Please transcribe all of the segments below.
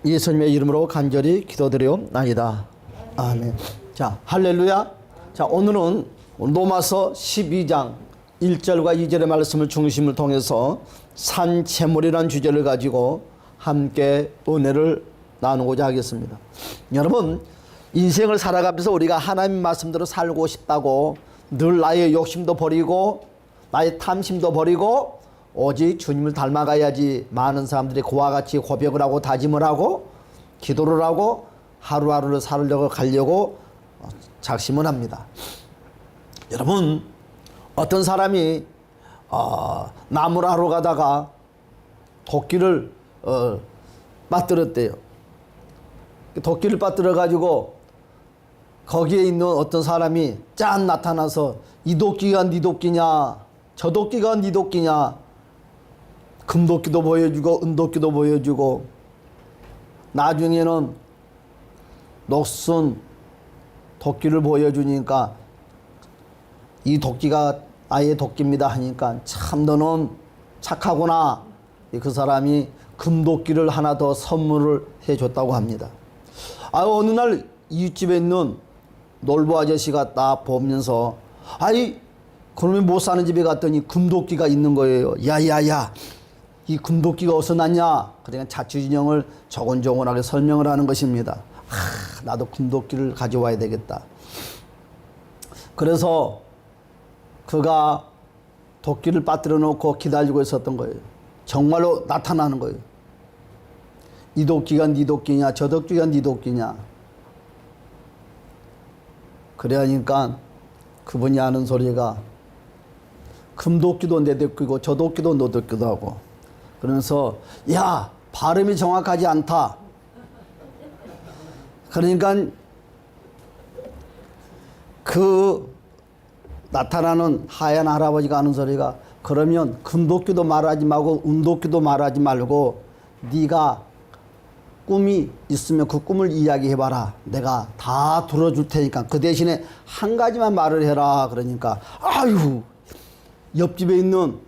예수님의 이름으로 간절히 기도드려옵나이다. 아멘. 자, 할렐루야. 자, 오늘은 로마서 12장 1절과 2절의 말씀을 중심을 통해서 산채물이라는 주제를 가지고 함께 은혜를 나누고자 하겠습니다. 여러분, 인생을 살아가면서 우리가 하나님 말씀대로 살고 싶다고 늘 나의 욕심도 버리고 나의 탐심도 버리고 오직 주님을 닮아가야지 많은 사람들이 그와 같이 고백을 하고 다짐을 하고 기도를 하고 하루하루를 살려고 가려고 작심을 합니다. 여러분, 어떤 사람이 나무를 하러 가다가 도끼를 빠뜨렸대요. 도끼를 빠뜨려 가지고 거기에 있는 어떤 사람이 짠 나타나서 이 도끼가 네 도끼냐, 저 도끼가 네 도끼냐, 금도끼도 보여주고 은도끼도 보여주고 나중에는 녹슨 도끼를 보여주니까 이 도끼가 나의 도끼입니다 하니까 참 너는 착하구나. 그 사람이 금도끼를 하나 더 선물을 해줬다고 합니다. 어느 날 이웃집에 있는 놀부 아저씨가 딱 보면서 그놈이 못 사는 집에 갔더니 금도끼가 있는 거예요. 야야야, 이 금도끼가 어디서 났냐? 그러니까 자취진영을 조곤조곤하게 설명을 하는 것입니다. 나도 금도끼를 가져와야 되겠다. 그래서 그가 도끼를 빠뜨려 놓고 기다리고 있었던 거예요. 정말로 나타나는 거예요. 이 도끼가 네 도끼냐, 저 도끼가 네 도끼냐. 그러니까 그분이 하는 소리가 금도끼도 내 도끼고 저 도끼도 너 도끼도 하고 그러면서 야, 발음이 정확하지 않다. 그러니까 그 나타나는 하얀 할아버지가 하는 소리가 그러면 금도끼도 말하지 말고 은도끼도 말하지 말고 네가 꿈이 있으면 그 꿈을 이야기해봐라. 내가 다 들어줄 테니까 그 대신에 한 가지만 말을 해라. 그러니까 아유, 옆집에 있는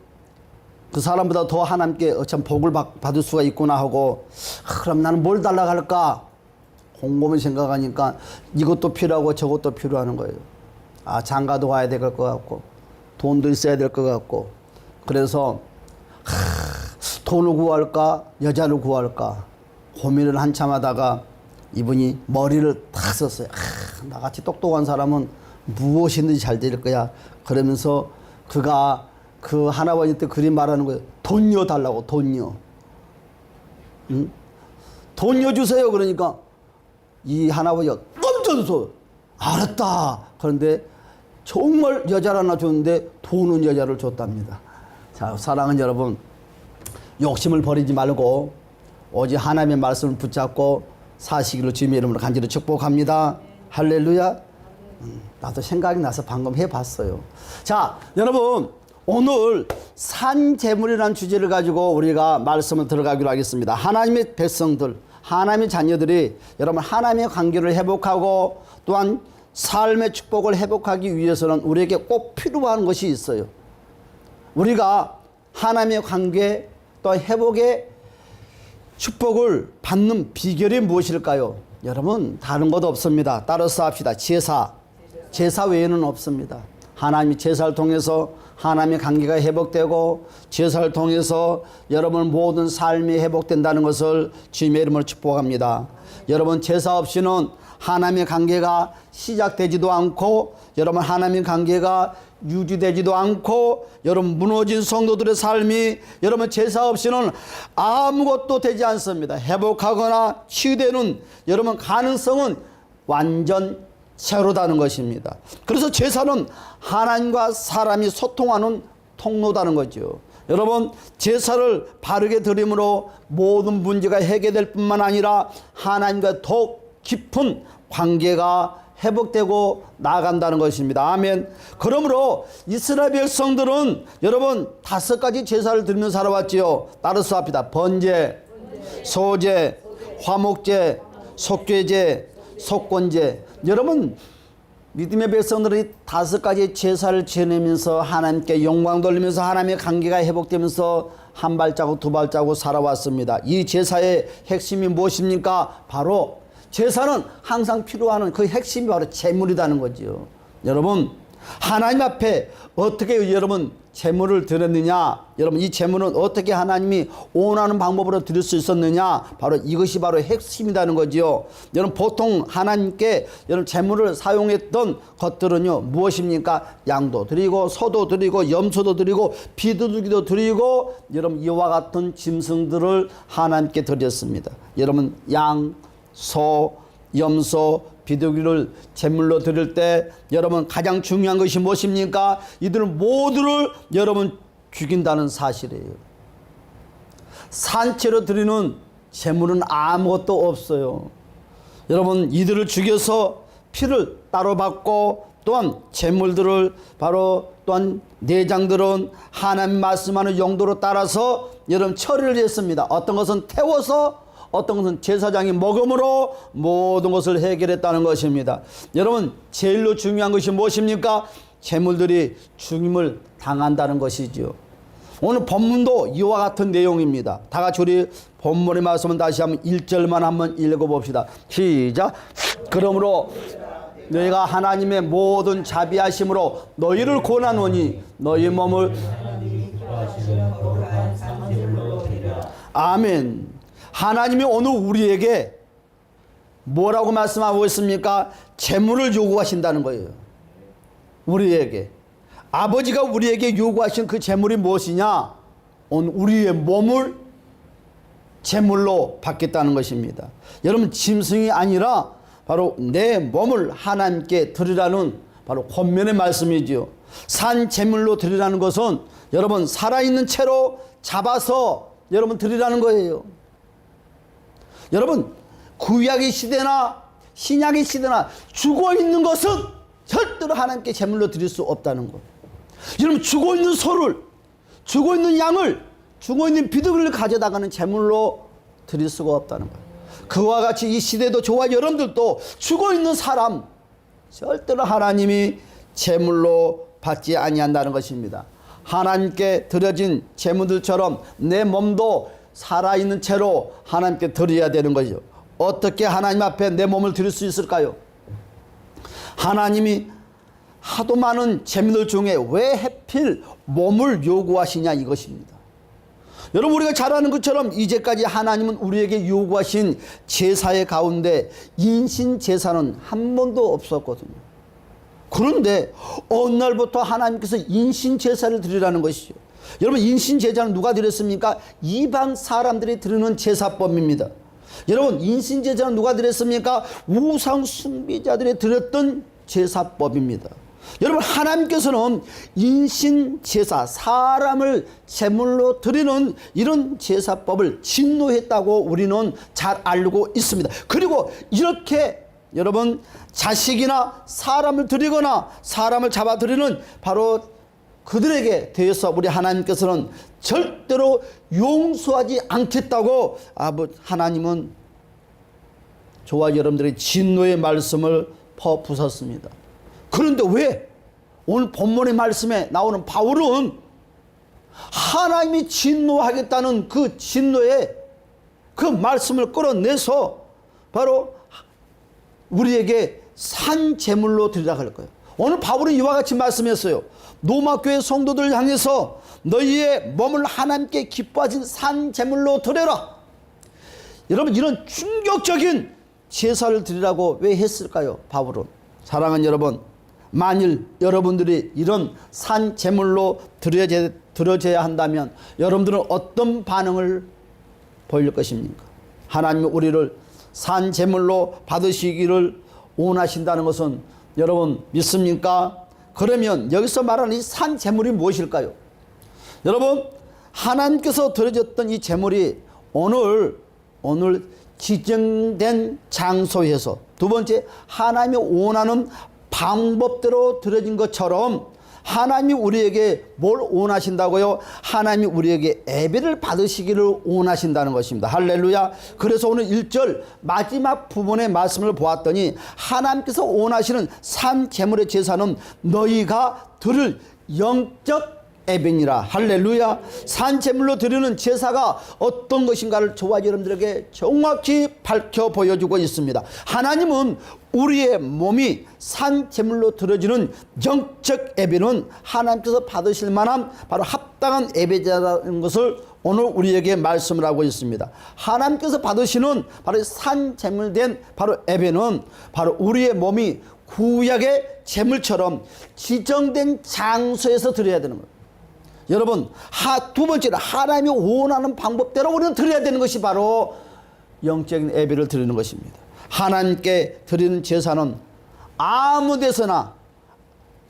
그 사람보다 더 하나님께 참 복을 받을 수가 있구나 하고 그럼 나는 뭘 달라고 할까? 곰곰이 생각하니까 이것도 필요하고 저것도 필요하는 거예요. 장가도 가야 될 것 같고 돈도 있어야 될 것 같고 그래서 돈을 구할까 여자를 구할까 고민을 한참 하다가 이분이 머리를 탁 썼어요. 나같이 똑똑한 사람은 무엇이든지 잘 될 거야. 그러면서 그가 그 할아버지한테 그리 말하는 거예요. 돈요 달라고, 돈요. 응? 돈요 주세요. 그러니까 이 할아버지가 깜짝 놀랐어. 알았다. 그런데 정말 여자를 하나 줬는데 돈은 여자를 줬답니다. 자, 사랑하는 여러분, 욕심을 버리지 말고 오직 하나님의 말씀을 붙잡고 사시기를 주님의 이름으로 간절히 축복합니다. 할렐루야. 나도 생각이 나서 방금 해봤어요. 자, 여러분, 오늘 산재물이라는 주제를 가지고 우리가 말씀을 들어가기로 하겠습니다. 하나님의 백성들, 하나님의 자녀들이 여러분 하나님의 관계를 회복하고 또한 삶의 축복을 회복하기 위해서는 우리에게 꼭 필요한 것이 있어요. 우리가 하나님의 관계 또 회복의 축복을 받는 비결이 무엇일까요? 여러분, 다른 것도 없습니다. 따라서 합시다. 제사 외에는 없습니다. 하나님이 제사를 통해서 하나님의 관계가 회복되고 제사를 통해서 여러분 모든 삶이 회복된다는 것을 주님의 이름으로 축복합니다. 여러분, 제사 없이는 하나님의 관계가 시작되지도 않고 여러분 하나님의 관계가 유지되지도 않고 여러분 무너진 성도들의 삶이 여러분 제사 없이는 아무것도 되지 않습니다. 회복하거나 치유되는 여러분 가능성은 완전 제로다는 것입니다. 그래서 제사는 하나님과 사람이 소통하는 통로다는 거죠. 여러분, 제사를 바르게 드림으로 모든 문제가 해결될 뿐만 아니라 하나님과 더욱 깊은 관계가 회복되고 나아간다는 것입니다. 아멘. 그러므로 이스라엘 백성들은 여러분 5가지 제사를 드리면서 살아왔지요. 따라서 합시다. 번제, 소제, 화목제, 속죄제, 속건제. 여러분, 믿음의 백성들이 5가지 제사를 지내면서 하나님께 영광 돌리면서 하나님의 관계가 회복되면서 한 발자국 두 발자국 살아왔습니다. 이 제사의 핵심이 무엇입니까? 바로 제사는 항상 필요한 그 핵심이 바로 제물이라는 거죠. 여러분, 하나님 앞에 어떻게 여러분 제물을 드렸느냐? 여러분, 이 제물은 어떻게 하나님이 원하는 방법으로 드릴 수 있었느냐? 바로 이것이 바로 핵심이라는 거지요. 여러분, 보통 하나님께 여러분 제물을 사용했던 것들은요 무엇입니까? 양도 드리고 소도 드리고 염소도 드리고 비둘기도 드리고 여러분 이와 같은 짐승들을 하나님께 드렸습니다. 여러분, 양, 소, 염소, 비둘기를 제물로 드릴 때 여러분 가장 중요한 것이 무엇입니까? 이들 모두를 여러분 죽인다는 사실이에요. 산채로 드리는 제물은 아무것도 없어요. 여러분, 이들을 죽여서 피를 따로 받고 또한 제물들을 바로 또한 내장들은 하나님 말씀하는 용도로 따라서 여러분 처리를 했습니다. 어떤 것은 태워서 어떤 것은 제사장이 먹음으로 모든 것을 해결했다는 것입니다. 여러분, 제일로 중요한 것이 무엇입니까? 제물들이 죽임을 당한다는 것이죠. 오늘 본문도 이와 같은 내용입니다. 다 같이 우리 본문의 말씀은 다시 한번 1절만 한번 읽어봅시다. 시작. 그러므로 너희가 하나님의 모든 자비하심으로 너희를 권하노니 너희 몸을 아멘. 하나님이 오늘 우리에게 뭐라고 말씀하고 있습니까? 제물을 요구하신다는 거예요. 우리에게. 아버지가 우리에게 요구하신 그 제물이 무엇이냐? 오늘 우리의 몸을 제물로 받겠다는 것입니다. 여러분, 짐승이 아니라 바로 내 몸을 하나님께 드리라는 바로 권면의 말씀이지요. 산 제물로 드리라는 것은 여러분 살아있는 채로 잡아서 여러분 드리라는 거예요. 여러분, 구약의 시대나 신약의 시대나 죽어있는 것은 절대로 하나님께 제물로 드릴 수 없다는 것. 여러분, 죽어있는 소를, 죽어있는 양을, 죽어있는 비둘기를 가져다가는 제물로 드릴 수가 없다는 것. 그와 같이 이 시대도 저와 여러분들도 죽어있는 사람 절대로 하나님이 제물로 받지 아니한다는 것입니다. 하나님께 드려진 제물들처럼 내 몸도 살아있는 채로 하나님께 드려야 되는 거죠. 어떻게 하나님 앞에 내 몸을 드릴 수 있을까요? 하나님이 하도 많은 제물들 중에 왜 하필 몸을 요구하시냐 이것입니다. 여러분, 우리가 잘 아는 것처럼 이제까지 하나님은 우리에게 요구하신 제사의 가운데 인신제사는 한 번도 없었거든요. 그런데 어느 날부터 하나님께서 인신제사를 드리라는 것이죠. 여러분, 인신제사는 누가 드렸습니까? 이방 사람들이 드리는 제사법입니다. 여러분, 인신제사는 누가 드렸습니까? 우상 숭배자들이 드렸던 제사법입니다. 여러분, 하나님께서는 인신제사, 사람을 제물로 드리는 이런 제사법을 진노했다고 우리는 잘 알고 있습니다. 그리고 이렇게 여러분 자식이나 사람을 드리거나 사람을 잡아 드리는 바로 그들에게 대해서 우리 하나님께서는 절대로 용서하지 않겠다고 하나님은 저와 여러분들의 진노의 말씀을 퍼부었습니다. 그런데 왜 오늘 본문의 말씀에 나오는 바울은 하나님이 진노하겠다는 그 진노의 그 말씀을 끌어내서 바로 우리에게 산 제물로 드리라고 할 거예요. 오늘 바울은 이와 같이 말씀했어요. 로마교회 성도들 향해서 너희의 몸을 하나님께 기뻐하신 산 제물로 드려라. 여러분, 이런 충격적인 제사를 드리라고 왜 했을까요? 바울은. 사랑하는 여러분, 만일 여러분들이 이런 산 제물로 드려져야 한다면 여러분들은 어떤 반응을 보일 것입니까? 하나님이 우리를 산 제물로 받으시기를 원하신다는 것은 여러분 믿습니까? 그러면 여기서 말하는 이 산 제물이 무엇일까요? 여러분, 하나님께서 드려졌던 이 제물이 오늘 지정된 장소에서, 두 번째 하나님이 원하는 방법대로 드려진 것처럼 하나님이 우리에게 뭘 원하신다고요? 하나님이 우리에게 예배를 받으시기를 원하신다는 것입니다. 할렐루야. 그래서 오늘 1절 마지막 부분의 말씀을 보았더니 하나님께서 원하시는 산 제물의 제사는 너희가 드릴 영적 예배니라. 할렐루야. 산제물로 드리는 제사가 어떤 것인가를 저와 여러분들에게 정확히 밝혀 보여주고 있습니다. 하나님은 우리의 몸이 산제물로 드려지는 영적 예배는 하나님께서 받으실 만한 바로 합당한 예배자라는 것을 오늘 우리에게 말씀을 하고 있습니다. 하나님께서 받으시는 바로 산제물된 바로 예배는 바로 우리의 몸이 구약의 제물처럼 지정된 장소에서 드려야 되는 거예요. 여러분, 두 번째로 하나님이 원하는 방법대로 우리는 드려야 되는 것이 바로 영적인 예배를 드리는 것입니다. 하나님께 드리는 제사는 아무 데서나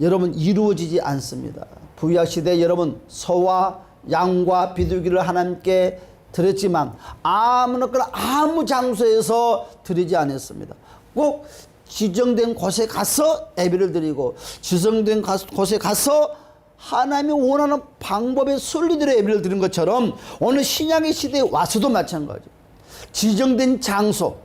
여러분 이루어지지 않습니다. 구약시대에 여러분 소와 양과 비둘기를 하나님께 드렸지만 아무나 아무 장소에서 드리지 않았습니다. 꼭 지정된 곳에 가서 예배를 드리고 지정된 곳에 가서 하나님이 원하는 방법의 순리대로 예배를 드리는 것처럼 오늘 신약의 시대에 와서도 마찬가지예요. 지정된 장소,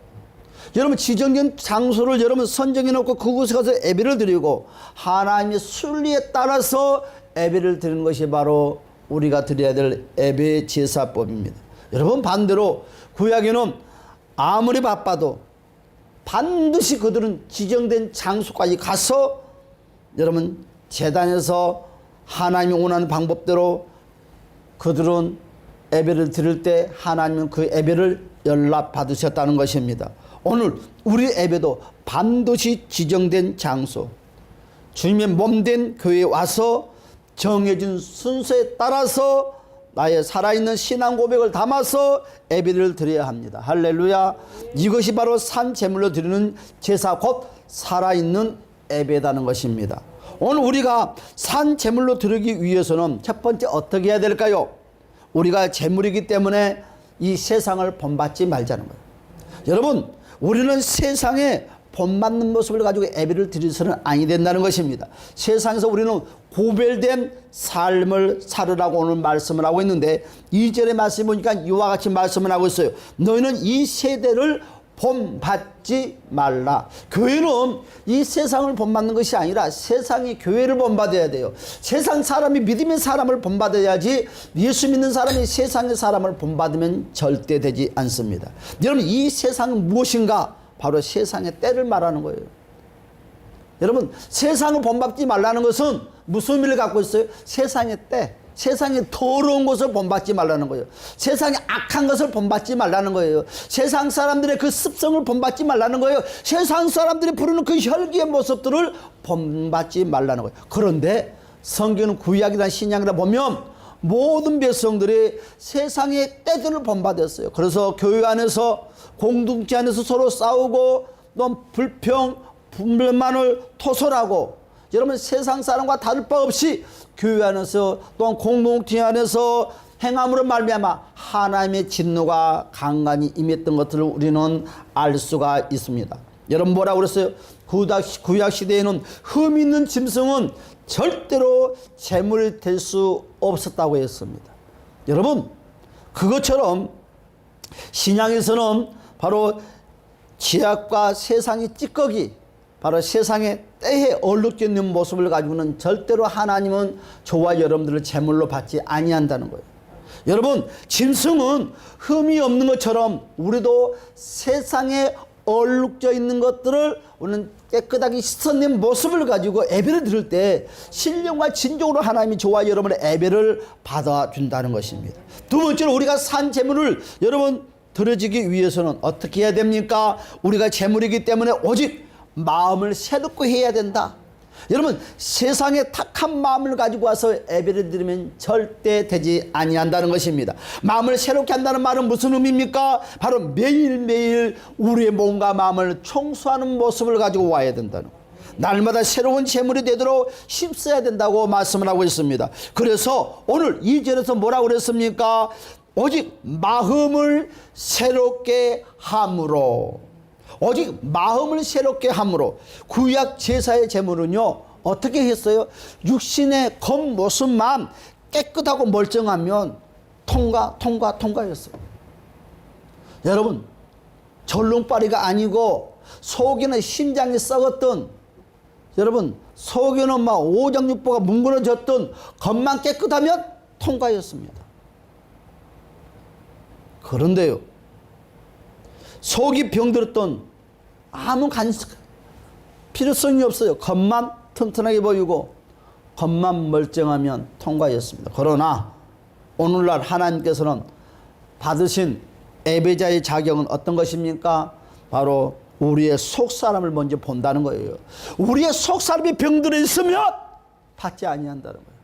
여러분 지정된 장소를 여러분 선정해 놓고 그곳에 가서 예배를 드리고 하나님의 순리에 따라서 예배를 드리는 것이 바로 우리가 드려야 될 예배 제사법입니다. 여러분 반대로 구약에는 아무리 바빠도 반드시 그들은 지정된 장소까지 가서 여러분 제단에서 하나님이 원하는 방법대로 그들은 예배를 드릴 때 하나님은 그 예배를 연락받으셨다는 것입니다. 오늘 우리 예배도 반드시 지정된 장소, 주님의 몸된 교회에 와서 정해진 순서에 따라서 나의 살아있는 신앙 고백을 담아서 예배를 드려야 합니다. 할렐루야. 이것이 바로 산제물로 드리는 제사 곧 살아있는 예배다는 것입니다. 오늘 우리가 산제물로 드리기 위해서는 첫 번째 어떻게 해야 될까요? 우리가 제물이기 때문에 이 세상을 본받지 말자는 거예요. 여러분 우리는 세상에 본받는 모습을 가지고 예배를 드려서는 아니 된다는 것입니다. 세상에서 우리는 구별된 삶을 살으라고 오늘 말씀을 하고 있는데 2절의 말씀 보니까 이와 같이 말씀을 하고 있어요. 너희는 이 세대를 본받지 말라. 교회는 이 세상을 본받는 것이 아니라 세상이 교회를 본받아야 돼요. 세상 사람이 믿음의 사람을 본받아야지 예수 믿는 사람이 세상의 사람을 본받으면 절대 되지 않습니다. 여러분 이 세상은 무엇인가? 바로 세상의 때를 말하는 거예요. 여러분 세상을 본받지 말라는 것은 무슨 의미를 갖고 있어요? 세상의 때, 세상의 더러운 것을 본받지 말라는 거예요. 세상의 악한 것을 본받지 말라는 거예요. 세상 사람들의 그 습성을 본받지 말라는 거예요. 세상 사람들이 부르는 그 혈기의 모습들을 본받지 말라는 거예요. 그런데 성경은 구약이나 신약이나 보면 모든 백성들이 세상의 때들을 본받았어요. 그래서 교회 안에서 공동체 안에서 서로 싸우고 또 불평만을 토설하고 여러분 세상 사람과 다를 바 없이 교회 안에서 또한 공동체 안에서 행함으로 말미암아 하나님의 진노가 간간히 임했던 것들을 우리는 알 수가 있습니다. 여러분 뭐라고 그랬어요? 구약 시대에는 흠 있는 짐승은 절대로 제물이 될 수 없었다고 했습니다. 여러분 그것처럼 신약에서는 바로 죄악과 세상의 찌꺼기, 바로 세상의 때에 얼룩져 있는 모습을 가지고는 절대로 하나님은 저와 여러분들을 제물로 받지 아니한다는 거예요. 여러분 짐승은 흠이 없는 것처럼 우리도 세상에 얼룩져 있는 것들을 우리는 깨끗하게 씻어낸 모습을 가지고 예배를 드릴 때 신령과 진정으로 하나님이 저와 여러분의 예배를 받아준다는 것입니다. 두 번째로 우리가 산 제물을 여러분 드려지기 위해서는 어떻게 해야 됩니까? 우리가 제물이기 때문에 오직 마음을 새롭고 해야 된다. 여러분 세상에 탁한 마음을 가지고 와서 예배를 드리면 절대 되지 아니한다는 것입니다. 마음을 새롭게 한다는 말은 무슨 의미입니까? 바로 매일매일 우리의 몸과 마음을 청소하는 모습을 가지고 와야 된다는 거예요. 날마다 새로운 제물이 되도록 힘써야 된다고 말씀을 하고 있습니다. 그래서 오늘 2절에서 뭐라고 그랬습니까? 오직 마음을 새롭게 함으로, 오직 마음을 새롭게 함으로. 구약 제사의 제물은요 어떻게 했어요? 육신의 겉모습만 깨끗하고 멀쩡하면 통과였어요. 여러분 절롱발이가 아니고 속에는 심장이 썩었던 여러분 속에는 막 오장육부가 뭉그러졌던 겉만 깨끗하면 통과였습니다. 그런데요, 속이 병들었던 아무 필요성이 없어요. 겉만 튼튼하게 보이고 겉만 멀쩡하면 통과였습니다. 그러나 오늘날 하나님께서는 받으신 예배자의 자격은 어떤 것입니까? 바로 우리의 속사람을 먼저 본다는 거예요. 우리의 속사람이 병들어 있으면 받지 아니한다는 거예요.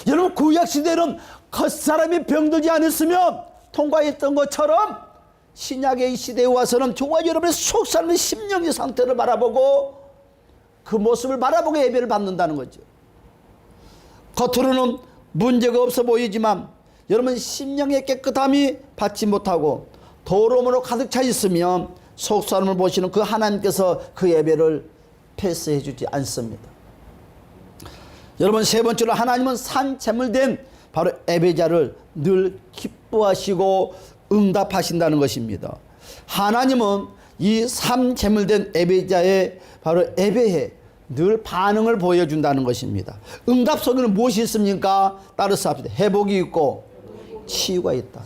여러분 구약시대는 겉사람이 병들지 않았으면 통과했던 것처럼 신약의 이 시대에 와서는 저와 여러분의 속사람의 심령의 상태를 바라보고 그 모습을 바라보고 예배를 받는다는 거죠. 겉으로는 문제가 없어 보이지만 여러분 심령의 깨끗함이 받지 못하고 더러움으로 가득 차 있으면 속사람을 보시는 그 하나님께서 그 예배를 패스해 주지 않습니다. 여러분 세 번째로 하나님은 산 제물된 바로 예배자를 늘 기뻐하시고 응답하신다는 것입니다. 하나님은 이 산 제물된 예배자의 바로 예배에 늘 반응을 보여준다는 것입니다. 응답 속에는 무엇이 있습니까? 따라서 합시다. 회복이 있고 치유가 있다.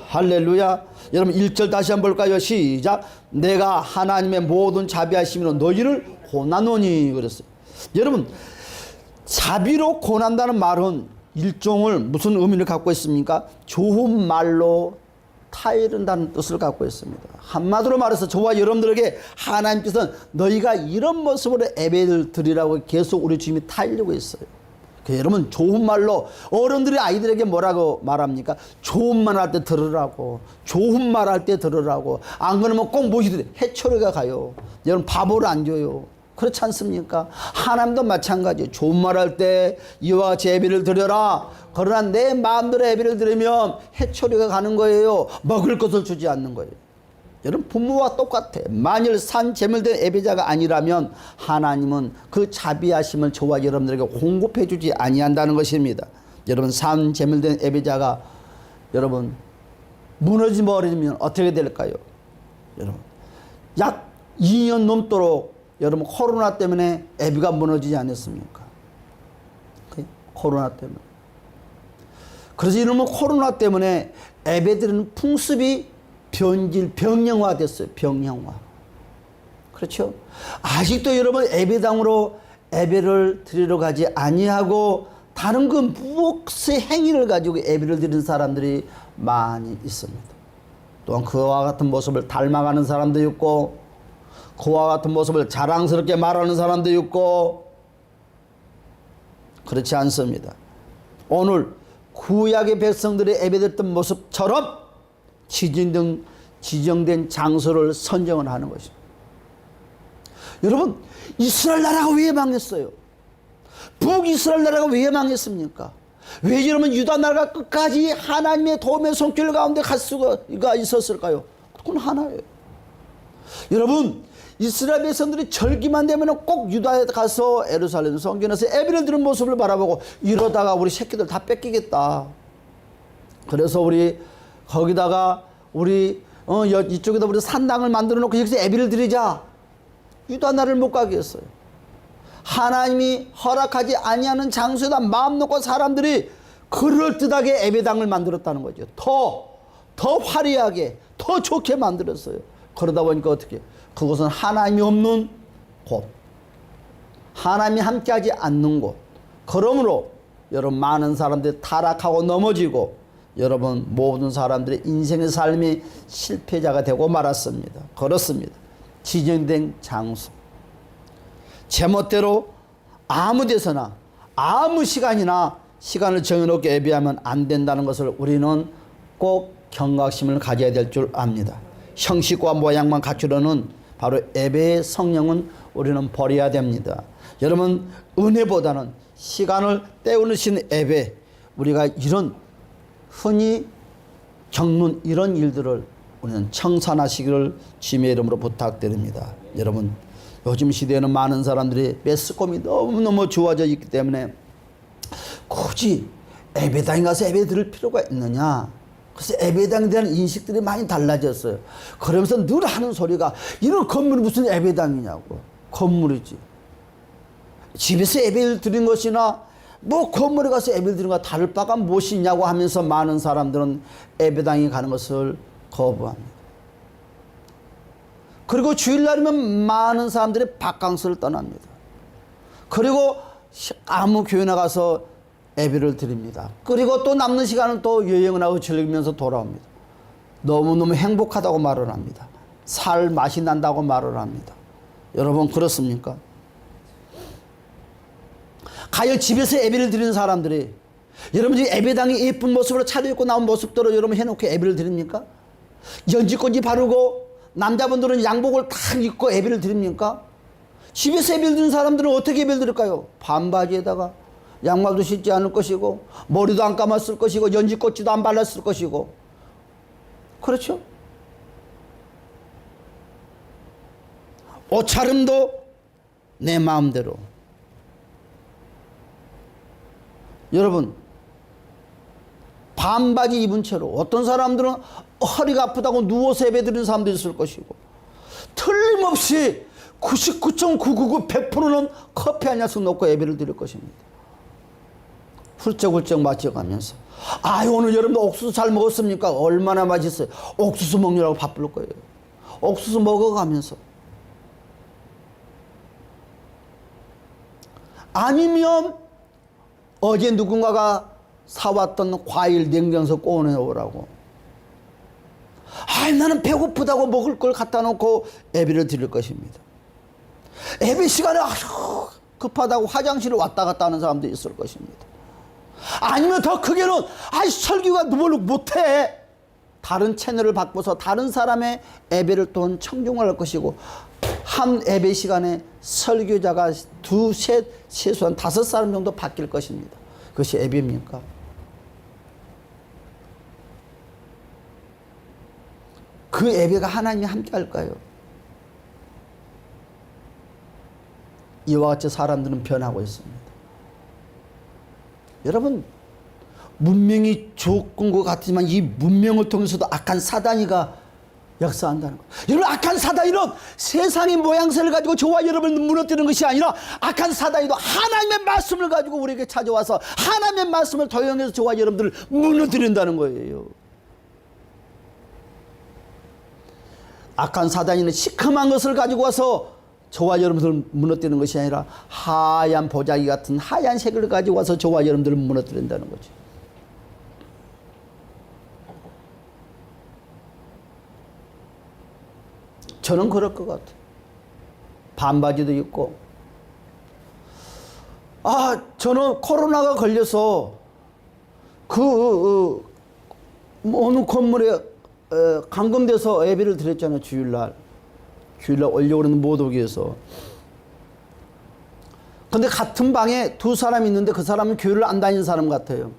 할렐루야. 여러분 1절 다시 한번 볼까요? 시작. 내가 하나님의 모든 자비하심으로 너희를 고난하노니 그랬어요. 여러분 자비로 고난다는 말은 일종을 무슨 의미를 갖고 있습니까? 좋은 말로 타이른다는 뜻을 갖고 있습니다. 한마디로 말해서 저와 여러분들에게 하나님께서는 너희가 이런 모습으로 예배를 드리라고 계속 우리 주님이 타이르고 있어요. 여러분 좋은 말로 어른들이 아이들에게 뭐라고 말합니까? 좋은 말 할 때 들으라고, 좋은 말 할 때 들으라고. 안 그러면 꼭 무엇이든 해초리가 가요. 여러분 밥을 안 줘요. 그렇지 않습니까? 하나님도 마찬가지예요. 좋은 말 할 때 이와 같이 예배를 드려라. 그러나 내 마음대로 예배를 드리면 해초리가 가는 거예요. 먹을 것을 주지 않는 거예요. 여러분 부모와 똑같아. 만일 산 제물된 예배자가 아니라면 하나님은 그 자비하심을 저와 여러분들에게 공급해 주지 아니한다는 것입니다. 여러분 산 제물된 예배자가 여러분 무너져 버리면 어떻게 될까요? 여러분 약 2년 넘도록 여러분 코로나 때문에 예배가 무너지지 않았습니까? 코로나 때문에. 그래서 이놈은 코로나 때문에 예배드리는 풍습이 병영화 됐어요. 병영화. 그렇죠? 아직도 여러분 예배당으로 예배를 드리러 가지 아니하고 다른 그 무엇의 행위를 가지고 예배를 드리는 사람들이 많이 있습니다. 또한 그와 같은 모습을 닮아가는 사람도 있고 그와 같은 모습을 자랑스럽게 말하는 사람도 있고 그렇지 않습니다. 오늘 구약의 백성들의 예배드렸던 모습처럼 지정된 장소를 선정을 하는 것입니다. 여러분 이스라엘 나라가 왜 망했어요? 북이스라엘 나라가 왜 망했습니까? 왜 여러분 유다 나라가 끝까지 하나님의 도움의 손길 가운데 갈 수가 있었을까요? 그건 하나예요. 여러분 이스라엘 백성들이 절기만 되면 꼭 유다에 가서 예루살렘 성전에서 예배를 드리는 모습을 바라보고 이러다가 우리 새끼들 다 뺏기겠다. 그래서 우리 거기다가 우리 이쪽에다 우리 산당을 만들어 놓고 여기서 예배를 드리자. 유다 나라를 못 가게 했어요. 하나님이 허락하지 아니하는 장소에다 마음 놓고 사람들이 그럴듯하게 예배당을 만들었다는 거죠. 더 화려하게 더 좋게 만들었어요. 그러다 보니까 어떻게 그것은 하나님이 없는 곳, 하나님이 함께하지 않는 곳. 그러므로 여러분 많은 사람들이 타락하고 넘어지고 여러분 모든 사람들의 인생의 삶이 실패자가 되고 말았습니다. 그렇습니다. 지정된 장소, 제멋대로 아무 데서나 아무 시간이나 시간을 정해놓고 예배하면 안 된다는 것을 우리는 꼭 경각심을 가져야 될 줄 압니다. 형식과 모양만 갖추려는 바로 예배의 성령은 우리는 버려야 됩니다. 여러분 은혜보다는 시간을 때우시는 예배, 우리가 이런 흔히 겪는 이런 일들을 우리는 청산하시기를 주님의 이름으로 부탁드립니다. 여러분 요즘 시대에는 많은 사람들이 매스컴이 너무너무 좋아져 있기 때문에 굳이 예배당에 가서 예배 드릴 필요가 있느냐. 그래서 예배당에 대한 인식들이 많이 달라졌어요. 그러면서 늘 하는 소리가 이런 건물이 무슨 예배당이냐고. 건물이지. 집에서 예배를 드린 것이나 뭐 건물에 가서 예배를 드린 것 다를 바가 무엇이 있냐고 하면서 많은 사람들은 예배당에 가는 것을 거부합니다. 그리고 주일날이면 많은 사람들이 바캉스를 떠납니다. 그리고 아무 교회나 가서 예배를 드립니다. 그리고 또 남는 시간은 또 여행을 하고 즐기면서 돌아옵니다. 너무너무 행복하다고 말을 합니다. 살 맛이 난다고 말을 합니다. 여러분 그렇습니까? 가요 집에서 예배를 드리는 사람들이 여러분들이 예배당에 예쁜 모습으로 차려입고 나온 모습대로 여러분 해놓고 예배를 드립니까? 연지꽂이 바르고 남자분들은 양복을 딱 입고 예배를 드립니까? 집에서 예배를 드리는 사람들은 어떻게 예배를 드릴까요? 반바지에다가 양말도 신지 않을 것이고 머리도 안 감았을 것이고 연지꽂이도 안 발랐을 것이고 그렇죠? 옷차림도 내 마음대로. 여러분 반바지 입은 채로 어떤 사람들은 허리가 아프다고 누워서 예배 드리는 사람도 있을 것이고 틀림없이 99.999 100%는 커피 한 잔씩 놓고 예배를 드릴 것입니다. 훌쩍훌쩍 마셔가면서 아유 오늘 여러분들 옥수수 잘 먹었습니까? 얼마나 맛있어요. 옥수수 먹느라고 바쁠 거예요. 옥수수 먹어가면서 아니면 어제 누군가가 사왔던 과일 냉장고에서 꺼내오라고 나는 배고프다고 먹을 걸 갖다 놓고 예배를 드릴 것입니다. 예배 시간에 급하다고 화장실을 왔다 갔다 하는 사람도 있을 것입니다. 아니면 더 크게는 설교가 뭘 못해 다른 채널을 바꿔서 다른 사람의 예배를 또 청중을 할 것이고 한 예배 시간에 설교자가 두, 셋, 최소한 5사람 정도 바뀔 것입니다. 그것이 예배입니까? 그 예배가 하나님이 함께 할까요? 이와 같이 사람들은 변하고 있습니다. 여러분 문명이 좋은 것 같지만 이 문명을 통해서도 악한 사단이가 역사한다는 거예요. 여러분 악한 사단이는 세상의 모양새를 가지고 저와 여러분을 무너뜨리는 것이 아니라 악한 사단이도 하나님의 말씀을 가지고 우리에게 찾아와서 하나님의 말씀을 도용해서 저와 여러분들을 무너뜨린다는 거예요. 악한 사단이는 시커먼 것을 가지고 와서 저와 여러분들을 무너뜨리는 것이 아니라 하얀 보자기 같은 하얀색을 가지고 와서 저와 여러분들을 무너뜨린다는 거죠. 저는 그럴 것 같아요. 반바지도 입고 저는 코로나가 걸려서 어느 건물에 감금돼서 예배를 드렸잖아요. 주일날 올려오는 모독위에서. 근데 같은 방에 두 사람이 있는데 그 사람은 교회를 안 다니는 사람 같아요.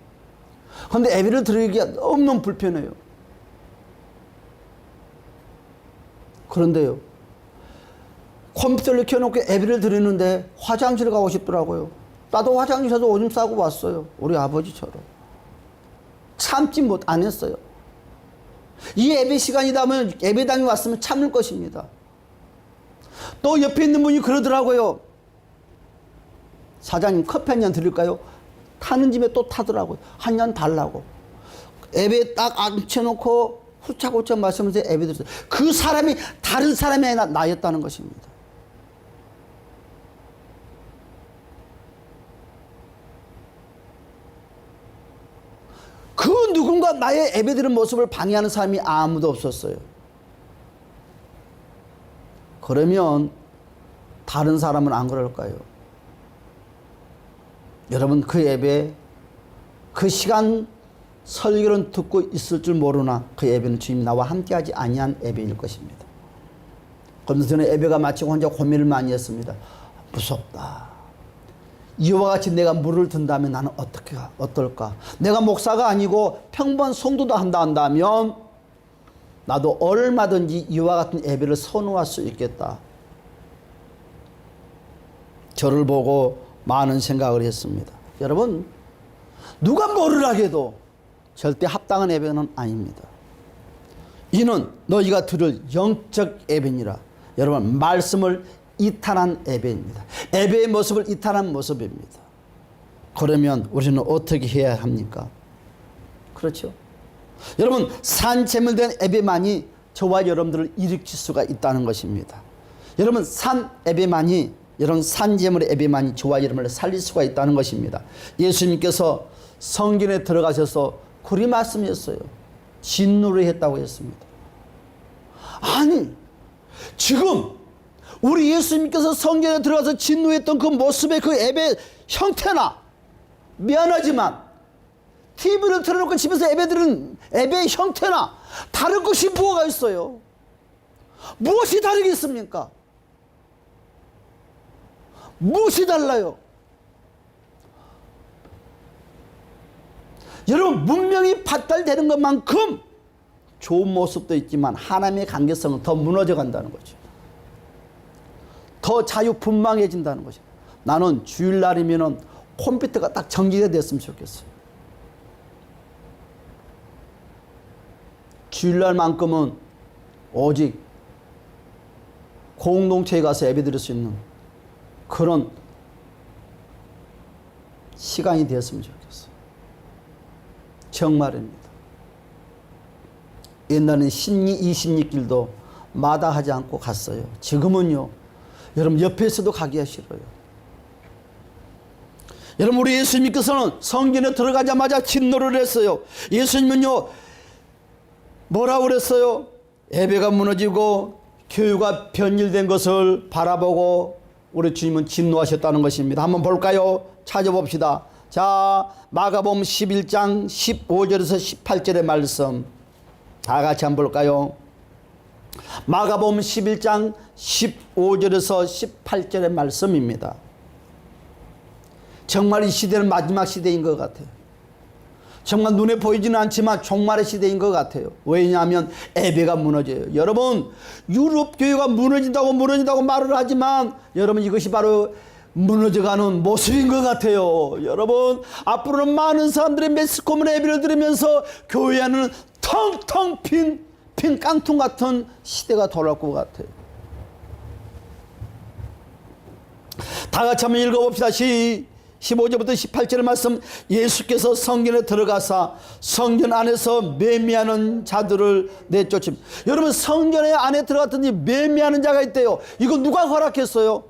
근데 예배를 드리기가 너무 불편해요. 그런데요, 컴퓨터를 켜놓고 예배를 드리는데 화장실 가고 싶더라고요. 나도 화장실에서 오줌 싸고 왔어요. 우리 아버지처럼. 참지 안 했어요. 이 예배 시간이다면 예배당에 왔으면 참을 것입니다. 또 옆에 있는 분이 그러더라고요. 사장님 커피 한 잔 드릴까요? 타는 집에 또 타더라고요. 한 잔 달라고. 예배에 딱 앉혀놓고 후차고차 마시면서 예배 드렸어요. 그 사람이 다른 사람이 아니라 나였다는 것입니다. 그 누군가 나의 예배드리는 모습을 방해하는 사람이 아무도 없었어요. 그러면 다른 사람은 안 그럴까요? 여러분 그 예배, 그 시간 설교는 듣고 있을 줄 모르나 그 예배는 주님이 나와 함께하지 아니한 예배일 것입니다. 그런데 저는 예배가 마치고 혼자 고민을 많이 했습니다. 무섭다. 이와 같이 내가 물을 든다면 나는 어떨까? 내가 목사가 아니고 평범한 성도도 한다면 나도 얼마든지 이와 같은 예배를 선호할 수 있겠다. 저를 보고 많은 생각을 했습니다. 여러분, 누가 뭐를 하게도 절대 합당한 예배는 아닙니다. 이는 너희가 들을 영적 예배니라. 여러분, 말씀을 이탈한 예배입니다. 예배의 모습을 이탈한 모습입니다. 그러면 우리는 어떻게 해야 합니까? 그렇죠? 여러분, 산재물된 예배만이 저와 여러분들을 일으킬 수가 있다는 것입니다. 여러분, 여러분 산재물의 예배만이 저와 여러분을 살릴 수가 있다는 것입니다. 예수님께서 성전에 들어가셔서 그리 말씀했어요. 진노를 했다고 했습니다. 아니, 지금 우리 예수님께서 성전에 들어가서 진노했던 그 모습의 그 예배 형태나, 미안하지만 TV를 틀어놓고 집에서 예배드리는 예배의 형태나 다른 것이 뭐가 있어요? 무엇이 다르겠습니까? 무엇이 달라요? 여러분, 문명이 발달되는 것만큼 좋은 모습도 있지만 하나님의 관계성은 더 무너져 간다는 거죠. 더 자유분방해진다는 거죠. 나는 주일날이면은 컴퓨터가 딱 정지가 됐으면 좋겠어요. 주일날만큼은 오직 공동체에 가서 예배드릴 수 있는 그런 시간이 되었으면 좋겠어요. 정말입니다. 옛날에는 20리길도 마다하지 않고 갔어요. 지금은요, 여러분 옆에서도 가기가 싫어요. 여러분, 우리 예수님께서는 성전에 들어가자마자 진노를 했어요. 예수님은요, 뭐라고 그랬어요? 예배가 무너지고 교회가 변질된 것을 바라보고 우리 주님은 진노하셨다는 것입니다. 한번 볼까요? 찾아봅시다. 자, 마가복음 11장 15절에서 18절의 말씀 다 같이 한번 볼까요? 마가복음 11장 15절에서 18절의 말씀입니다. 정말 이 시대는 마지막 시대인 것 같아요. 정말 눈에 보이지는 않지만 종말의 시대인 것 같아요. 왜냐하면 예배가 무너져요. 여러분, 유럽 교회가 무너진다고 말을 하지만 여러분, 이것이 바로 무너져가는 모습인 것 같아요. 여러분, 앞으로는 많은 사람들이 매스컴으로 예배를 드리면서 교회 안은 텅텅 빈 깡통 같은 시대가 돌아올 것 같아요. 다 같이 한번 읽어봅시다. 15절부터 18절의 말씀. 예수께서 성전에 들어가사 성전 안에서 매매하는 자들을 내쫓습니다. 여러분, 성전에 안에 들어갔더니 매매하는 자가 있대요. 이거 누가 허락했어요?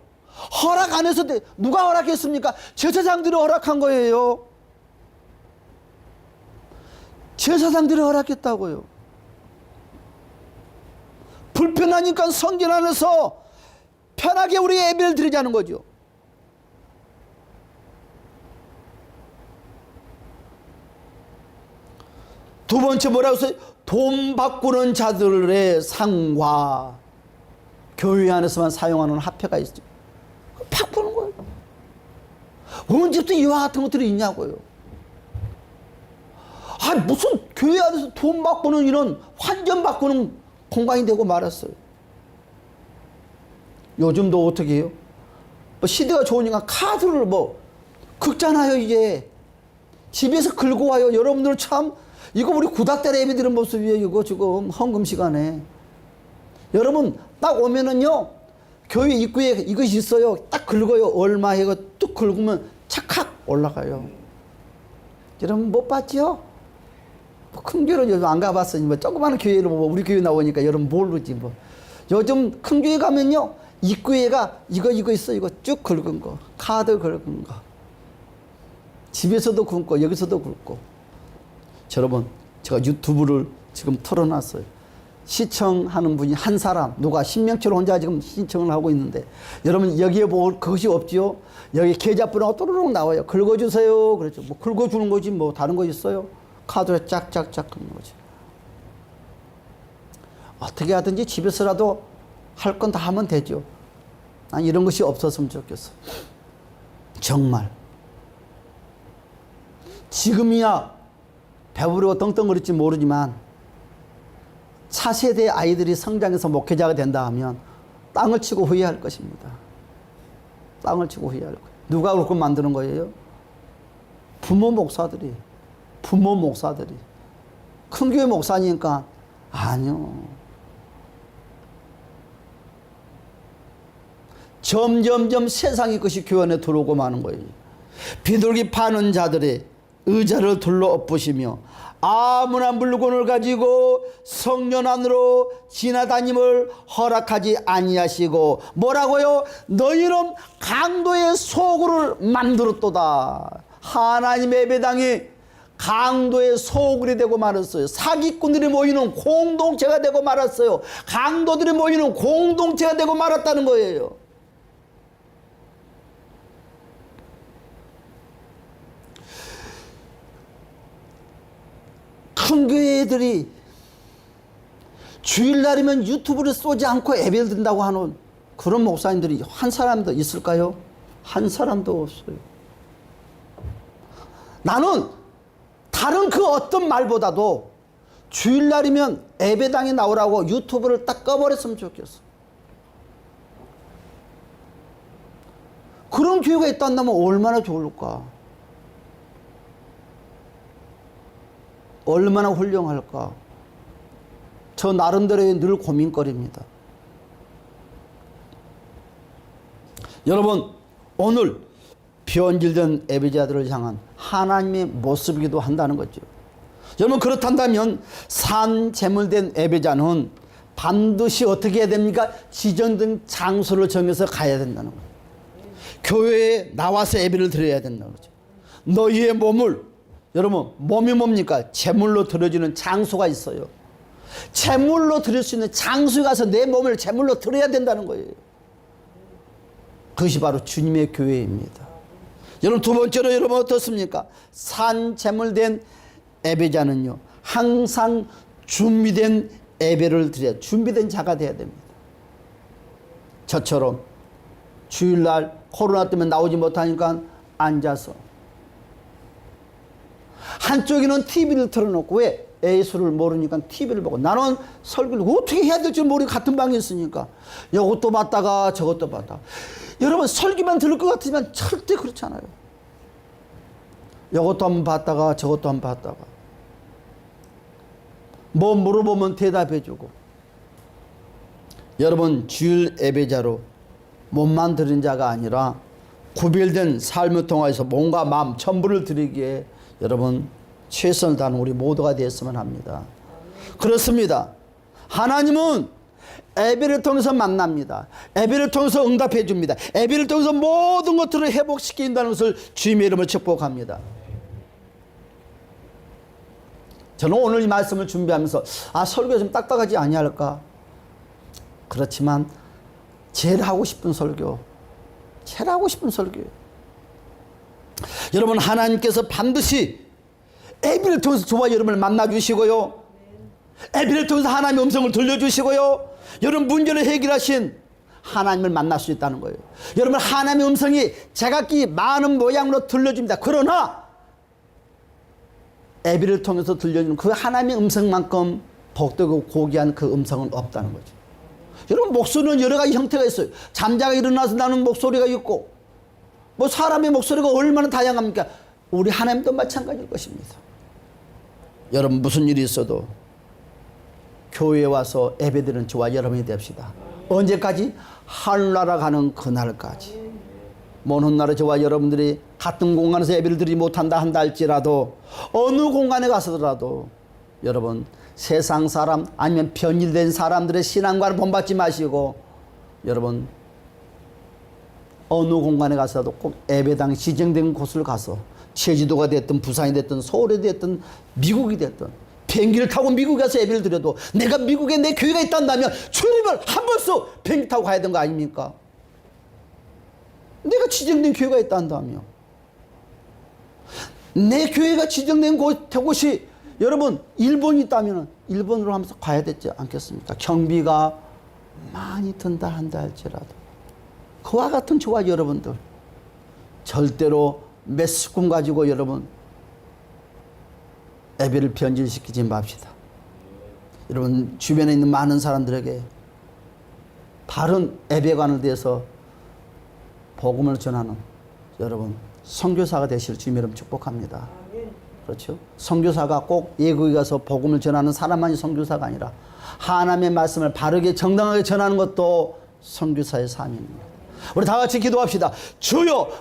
허락 안 해서 누가 허락했습니까? 제사장들이 허락한 거예요. 제사장들이 허락했다고요. 불편하니까 성전 안에서 편하게 우리 예배를 드리자는 거죠. 두 번째 뭐라고 써요? 돈 바꾸는 자들의 상과 교회 안에서만 사용하는 화폐가 있어요. 바꾸는 거예요. 언제부터 이와 같은 것들이 있냐고요. 아, 무슨 교회 안에서 돈 바꾸는 이런 환전 바꾸는 공간이 되고 말았어요. 요즘도 어떻게 해요? 뭐 시대가 좋으니까 카드를 뭐 긁잖아요. 이제 집에서 긁고 와요. 여러분들 참 이거 우리 구닥다리 예배 드리는 모습이에요. 이거 지금 헌금 시간에. 여러분 딱 오면은요, 교회 입구에 이것이 있어요. 딱 긁어요. 얼마 해가 뚝 긁으면 착각 올라가요. 여러분 못 봤죠? 큰 교회는 요즘 안 가봤으니 뭐 조그마한 교회로 뭐 우리 교회 나오니까 여러분 모르지 뭐. 요즘 큰 교회 가면요, 입구에가 이거 있어. 이거 쭉 긁은 거, 카드 긁은 거. 집에서도 긁고 여기서도 긁고. 여러분, 제가 유튜브를 지금 틀어놨어요. 시청하는 분이 한 사람, 누가 신명철 혼자 지금 신청을 하고 있는데, 여러분 여기에 뭐 그것이 없지요? 여기 계좌번호가 또르륵 나와요. 긁어주세요. 그렇죠. 뭐 긁어주는 거지 뭐 다른 거 있어요? 카드로 짝짝짝 긁는 거지. 어떻게 하든지 집에서라도 할 건 다 하면 되죠. 난 이런 것이 없었으면 좋겠어. 정말. 지금이야 배부르고 떵떵거릴지 모르지만 차세대 아이들이 성장해서 목회자가 된다 하면 땅을 치고 후회할 것입니다. 땅을 치고 후회할 거예요. 누가 그렇게 만드는 거예요? 부모 목사들이. 큰 교회 목사니까 아니요. 점점점 세상의 것이 교회 안에 들어오고 마는 거예요. 비둘기 파는 자들의 의자를 둘러 엎으시며 아무나 물건을 가지고 성전 안으로 지나다님을 허락하지 아니하시고 뭐라고요? 너희는 강도의 소굴을 만들었도다. 하나님의 예배당이 강도의 소굴이 되고 말았어요. 사기꾼들이 모이는 공동체가 되고 말았어요. 강도들이 모이는 공동체가 되고 말았다는 거예요. 큰 교회 애들이 주일날이면 유튜브를 쏘지 않고 예배를 드린다고 하는 그런 목사님들이 한 사람도 있을까요? 한 사람도 없어요. 나는 다른 그 어떤 말보다도 주일날이면 예배당에 나오라고 유튜브를 딱 꺼버렸으면 좋겠어. 그런 교회가 있다면 얼마나 좋을까? 얼마나 훌륭할까? 저 나름대로의 늘 고민거리입니다. 여러분, 오늘 변질된 예배자들을 향한 하나님의 모습이기도 한다는 거죠. 여러분, 그렇단다면 산 제물된 예배자는 반드시 어떻게 해야 됩니까? 지정된 장소를 정해서 가야 된다는 거예요. 교회에 나와서 예배를 드려야 된다는 거죠. 너희의 몸을, 여러분, 몸이 뭡니까? 제물로 드려지는 장소가 있어요. 제물로 드릴 수 있는 장소에 가서 내 몸을 제물로 드려야 된다는 거예요. 그것이 바로 주님의 교회입니다. 여러분, 두 번째로 여러분 어떻습니까? 산 제물된 예배자는요, 항상 준비된 예배를 드려야, 준비된 자가 돼야 됩니다. 저처럼 주일날 코로나 때문에 나오지 못하니까 앉아서 한쪽에는 TV를 틀어놓고, 왜? 예수를 모르니까 TV를 보고, 나는 설교를 어떻게 해야 될지 모르고 같은 방에 있으니까 이것도 봤다가 저것도 봤다가. 여러분, 설교만 들을 것 같지만 절대 그렇지 않아요. 이것도 한번 봤다가 저것도 한번 봤다가, 뭐 물어보면 대답해주고. 여러분, 주일 예배자로 몸만 드린 자가 아니라 구별된 삶을 통해서 몸과 마음 전부를 드리기에 여러분 최선을 다하는 우리 모두가 되었으면 합니다. 그렇습니다. 하나님은 예배를 통해서 만납니다. 예배를 통해서 응답해 줍니다. 예배를 통해서 모든 것들을 회복시킨다는 것을 주님의 이름으로 축복합니다. 저는 오늘 이 말씀을 준비하면서 설교가 좀 딱딱하지 아니할까? 그렇지만 제일 하고 싶은 설교, 제일 하고 싶은 설교예요. 여러분, 하나님께서 반드시 예배를 통해서 저와 여러분을 만나주시고요, 예배를 통해서 하나님의 음성을 들려주시고요, 여러분 문제를 해결하신 하나님을 만날 수 있다는 거예요. 여러분, 하나님의 음성이 제각기 많은 모양으로 들려줍니다. 그러나 예배를 통해서 들려주는 그 하나님의 음성만큼 복되고 고귀한 그 음성은 없다는 거죠. 여러분, 목소리는 여러 가지 형태가 있어요. 잠자가 일어나서 나는 목소리가 있고, 뭐 사람의 목소리가 얼마나 다양합니까? 우리 하나님도 마찬가지일 것입니다. 여러분, 무슨 일이 있어도 교회에 와서 예배드리는 저와 여러분이 됩시다. 언제까지? 하늘나라 가는 그날까지. 먼 훗날에 저와 여러분들이 같은 공간에서 예배를 드리지 못한다 한다 할지라도, 어느 공간에 가서라도 여러분, 세상 사람 아니면 변질된 사람들의 신앙과는 본받지 마시고, 여러분 어느 공간에 가서라도 꼭 예배당 지정된 곳을 가서, 제주도가 됐든 부산이 됐든 서울이 됐든 미국이 됐든 비행기를 타고 미국에 가서 예배를 드려도, 내가 미국에 내 교회가 있단다면 주님을 한 번씩 비행기 타고 가야 되는 거 아닙니까? 내가 지정된 교회가 있단다며, 내 교회가 지정된 곳이 여러분 일본이 있다면 일본으로 하면서 가야 되지 않겠습니까? 경비가 많이 든다 한다 할지라도 그와 같은 저와 여러분들 절대로 메스꿈 가지고 여러분 예배를 변질시키지 맙시다. 여러분, 주변에 있는 많은 사람들에게 바른 예배관을 대해서 복음을 전하는 여러분 선교사가 되실 주님의 이름 축복합니다. 그렇죠? 선교사가 꼭 예국에 가서 복음을 전하는 사람만이 선교사가 아니라 하나님의 말씀을 바르게 정당하게 전하는 것도 선교사의 삶입니다. 우리 다 같이 기도합시다. 주여